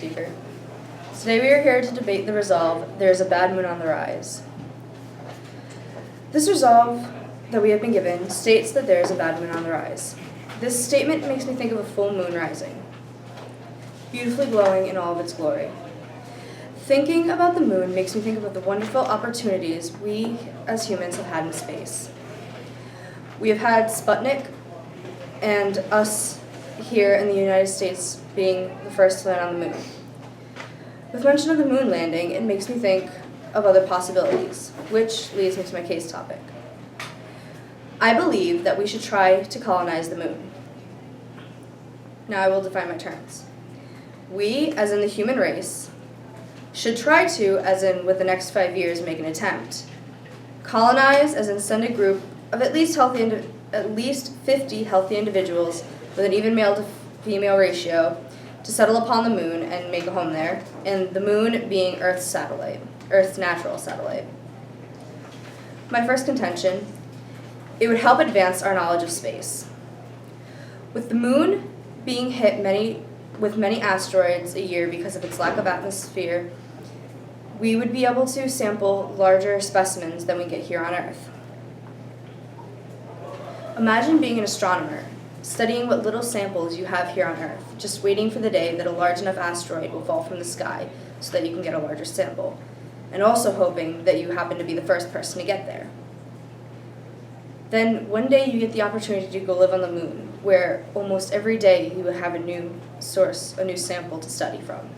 Speaker. Today we are here to debate the resolve, "There is a bad moon on the rise." This resolve that we have been given states that there is a bad moon on the rise. This statement makes me think of a full moon rising, beautifully glowing in all of its glory. Thinking about the moon makes me think about the wonderful opportunities we as humans have had in space. We have had Sputnik and us here in the United States being the first to land on the moon. With mention of the moon landing, it makes me think of other possibilities, which leads me to my case topic. I believe that we should try to colonize the moon. Now I will define my terms. We, as in the human race, should try to, as in with the next 5 years, make an attempt. Colonize, as in send a group of at least 50 healthy individuals with an even male to female ratio to settle upon the moon and make a home there, and the moon being Earth's natural satellite. My first contention, it would help advance our knowledge of space. With the moon being hit with many asteroids a year because of its lack of atmosphere, we would be able to sample larger specimens than we get here on Earth. Imagine being an astronomer, studying what little samples you have here on Earth, just waiting for the day that a large enough asteroid will fall from the sky so that you can get a larger sample, and also hoping that you happen to be the first person to get there. Then one day you get the opportunity to go live on the moon, where almost every day you will have a new sample to study from.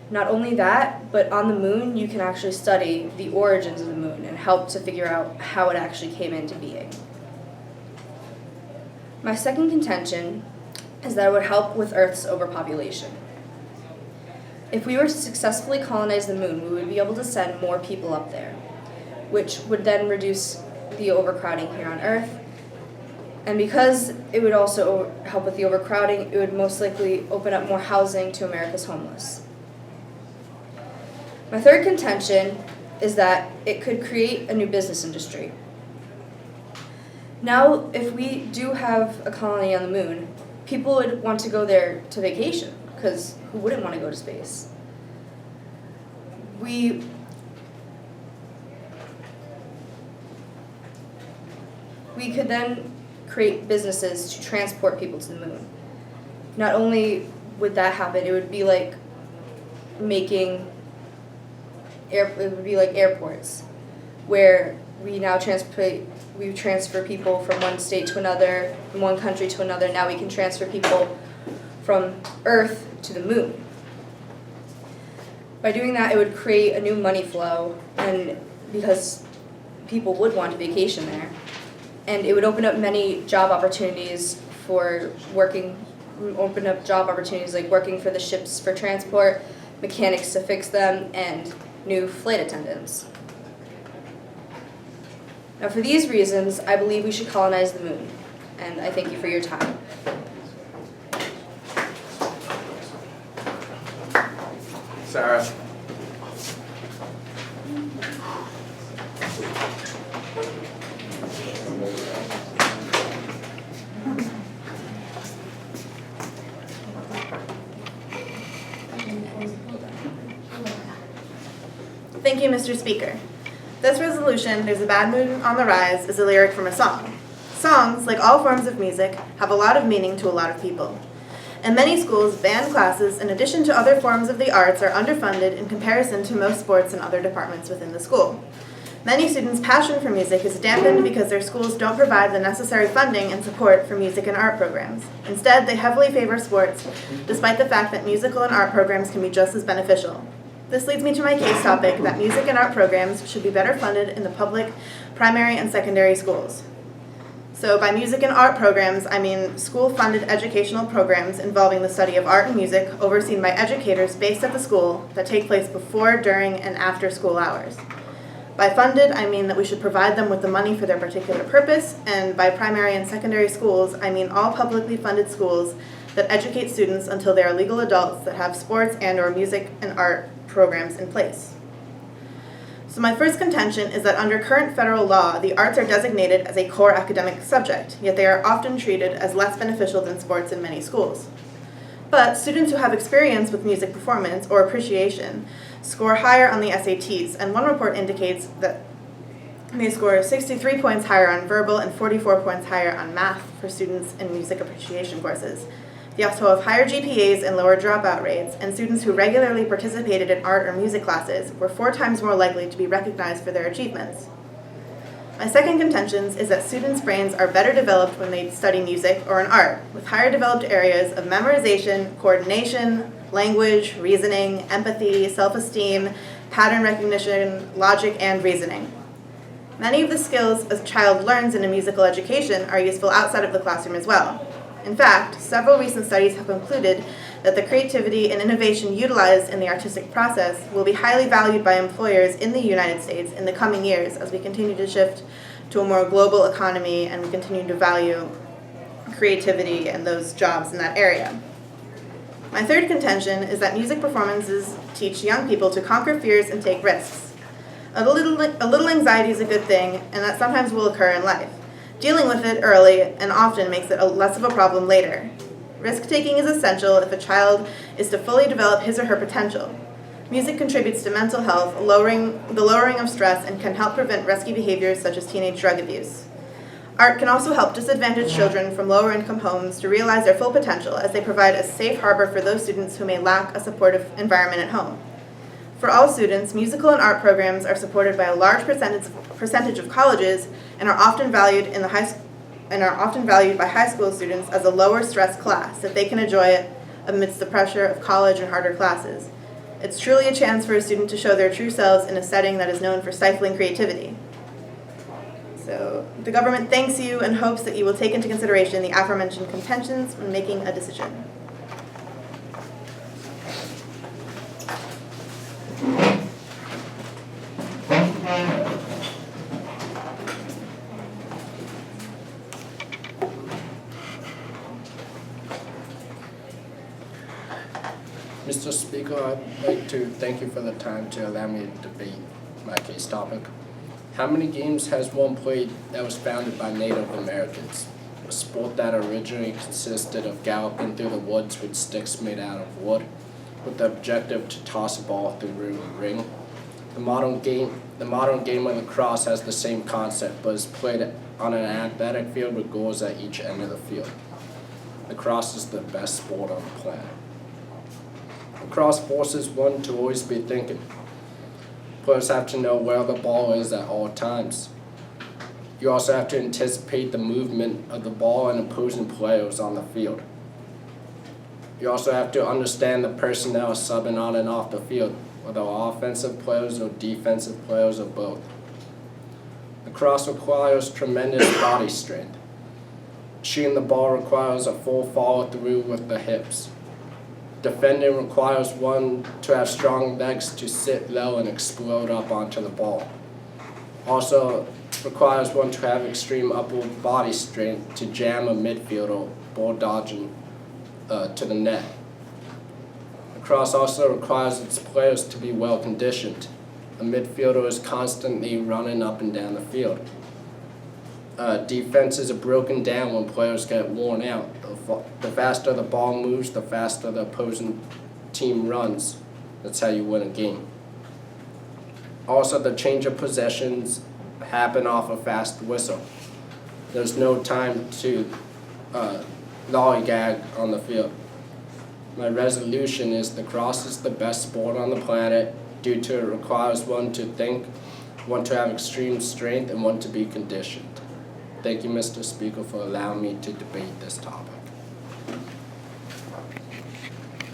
Not only that, but on the moon you can actually study the origins of the moon and help to figure out how it actually came into being. My second contention is that it would help with Earth's overpopulation. If we were to successfully colonize the moon, we would be able to send more people up there, which would then reduce the overcrowding here on Earth. And because it would also help with the overcrowding, it would most likely open up more housing to America's homeless. My third contention is that it could create a new business industry. Now, if we do have a colony on the moon, people would want to go there to vacation, because who wouldn't want to go to space? We could then create businesses to transport people to the moon. Not only would that happen, it would be like airports, where we now transfer people from one state to another, from one country to another. Now we can transfer people from Earth to the moon. By doing that, it would create a new money flow, and because people would want to vacation there. And it would open up many job opportunities like working for the ships for transport, mechanics to fix them, and new flight attendants. Now, for these reasons, I believe we should colonize the moon, and I thank you for your time. Sarah. Thank you, Mr. Speaker. This resolution, "There's a bad moon on the rise," is a lyric from a song. Songs, like all forms of music, have a lot of meaning to a lot of people. In many schools, band classes, in addition to other forms of the arts, are underfunded in comparison to most sports and other departments within the school. Many students' passion for music is dampened because their schools don't provide the necessary funding and support for music and art programs. Instead, they heavily favor sports, despite the fact that musical and art programs can be just as beneficial. This leads me to my case topic that music and art programs should be better funded in the public primary and secondary schools. So by music and art programs, I mean school-funded educational programs involving the study of art and music overseen by educators based at the school that take place before, during, and after school hours. By funded, I mean that we should provide them with the money for their particular purpose, and by primary and secondary schools, I mean all publicly funded schools that educate students until they are legal adults that have sports and/or music and art programs in place. So my first contention is that under current federal law, the arts are designated as a core academic subject, yet they are often treated as less beneficial than sports in many schools. But students who have experience with music performance or appreciation score higher on the SATs, and one report indicates that they score 63 points higher on verbal and 44 points higher on math for students in music appreciation courses. They also have higher GPAs and lower dropout rates, and students who regularly participated in art or music classes were 4 times more likely to be recognized for their achievements. My second contention is that students' brains are better developed when they study music or in art, with higher developed areas of memorization, coordination, language, reasoning, empathy, self-esteem, pattern recognition, logic, and reasoning. Many of the skills a child learns in a musical education are useful outside of the classroom as well. In fact, several recent studies have concluded that the creativity and innovation utilized in the artistic process will be highly valued by employers in the United States in the coming years as we continue to shift to a more global economy and we continue to value creativity and those jobs in that area. My third contention is that music performances teach young people to conquer fears and take risks. A little anxiety is a good thing, and that sometimes will occur in life. Dealing with it early and often makes it less of a problem later. Risk-taking is essential if a child is to fully develop his or her potential. Music contributes to mental health, lowering of stress, and can help prevent risky behaviors such as teenage drug abuse. Art can also help disadvantaged children from lower-income homes to realize their full potential as they provide a safe harbor for those students who may lack a supportive environment at home. For all students, musical and art programs are supported by a large percentage of colleges and are often valued by high school students as a lower stress class that they can enjoy it amidst the pressure of college and harder classes. It's truly a chance for a student to show their true selves in a setting that is known for stifling creativity. So the government thanks you and hopes that you will take into consideration the aforementioned contentions when making a decision. Mr. Speaker, I'd like to thank you for the time to allow me to debate my case topic. How many games has one played that was founded by Native Americans? A sport that originally consisted of galloping through the woods with sticks made out of wood, with the objective to toss a ball through a ring. The modern game of lacrosse has the same concept, but is played on an athletic field with goals at each end of the field. Lacrosse is the best sport on the planet. Lacrosse forces one to always be thinking. Players have to know where the ball is at all times. You also have to anticipate the movement of the ball and opposing players on the field. You also have to understand the personnel subbing on and off the field, whether offensive players or defensive players or both. Lacrosse requires tremendous body strength. Shooting the ball requires a full follow-through with the hips. Defending requires one to have strong legs to sit low and explode up onto the ball. Also requires one to have extreme upper body strength to jam a midfielder ball dodging to the net. Lacrosse also requires its players to be well conditioned. A midfielder is constantly running up and down the field. Defenses are broken down when players get worn out. The faster the ball moves, the faster the opposing team runs. That's how you win a game. Also, the change of possessions happen off a fast whistle. There's no time to lollygag on the field. My resolution is lacrosse is the best sport on the planet due to it requires one to think, one to have extreme strength, and one to be conditioned. Thank you, Mr. Speaker, for allowing me to debate this topic.